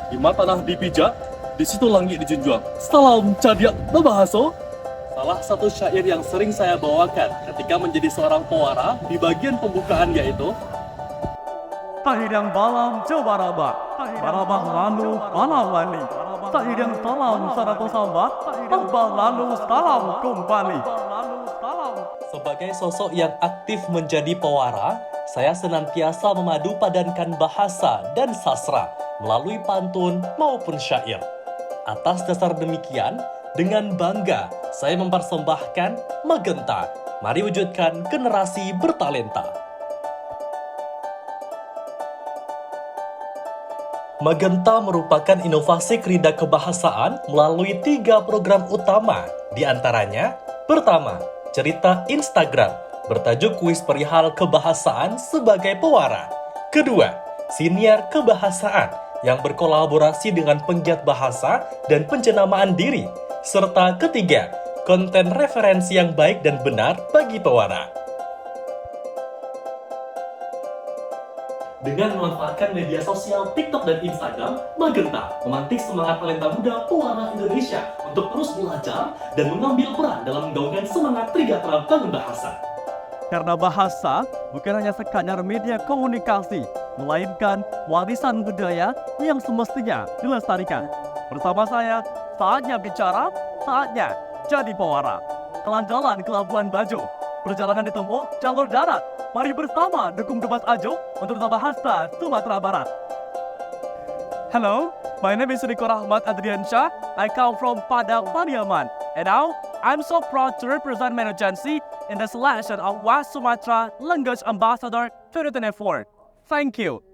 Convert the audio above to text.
Di mana tanah dipijak, di situ langit dijunjung. Salam Cadiak Babahaso. Salah satu syair yang sering saya bawakan ketika menjadi seorang pewara di bagian pembukaan yaitu Tahidang balam coba rabak, barabak lalu malam wali. Tahidang salam sarato sambat, tambah lalu salam kembali. Sebagai sosok yang aktif menjadi pewara, saya senantiasa memadu padankan bahasa dan sastra melalui pantun maupun syair. Atas dasar demikian, dengan bangga saya mempersembahkan Magenta. Mari wujudkan generasi bertalenta. Magenta merupakan inovasi kerida kebahasaan melalui 3 program utama. Di antaranya, pertama, cerita Instagram bertajuk kuis perihal kebahasaan sebagai pewara. Kedua, siniar kebahasaan yang berkolaborasi dengan penggiat bahasa dan penjenamaan diri. Serta ketiga, konten referensi yang baik dan benar bagi pewara. Dengan memanfaatkan media sosial TikTok dan Instagram, Magenta memantik semangat talenta muda pewara Indonesia untuk terus belajar dan mengambil peran dalam menggaungkan semangat Trigatara Bangun Bahasa. Karena bahasa bukan hanya sekadar media komunikasi, melainkan warisan budaya yang semestinya dilestarikan. Bersama saya, saatnya bicara, saatnya jadi pewara. Jalan-jalan ke Labuan Bajo, perjalanan ditempuh jalur darat. Mari bersama dukung Debat Ajo untuk bahasa Sumatera Barat. Hello, my name is Riko Rahmat Adriansyah. I come from Padang, Pariaman. And now, I'm so proud to represent my agency in the selection of West Sumatra Language Ambassador 2024. Thank you.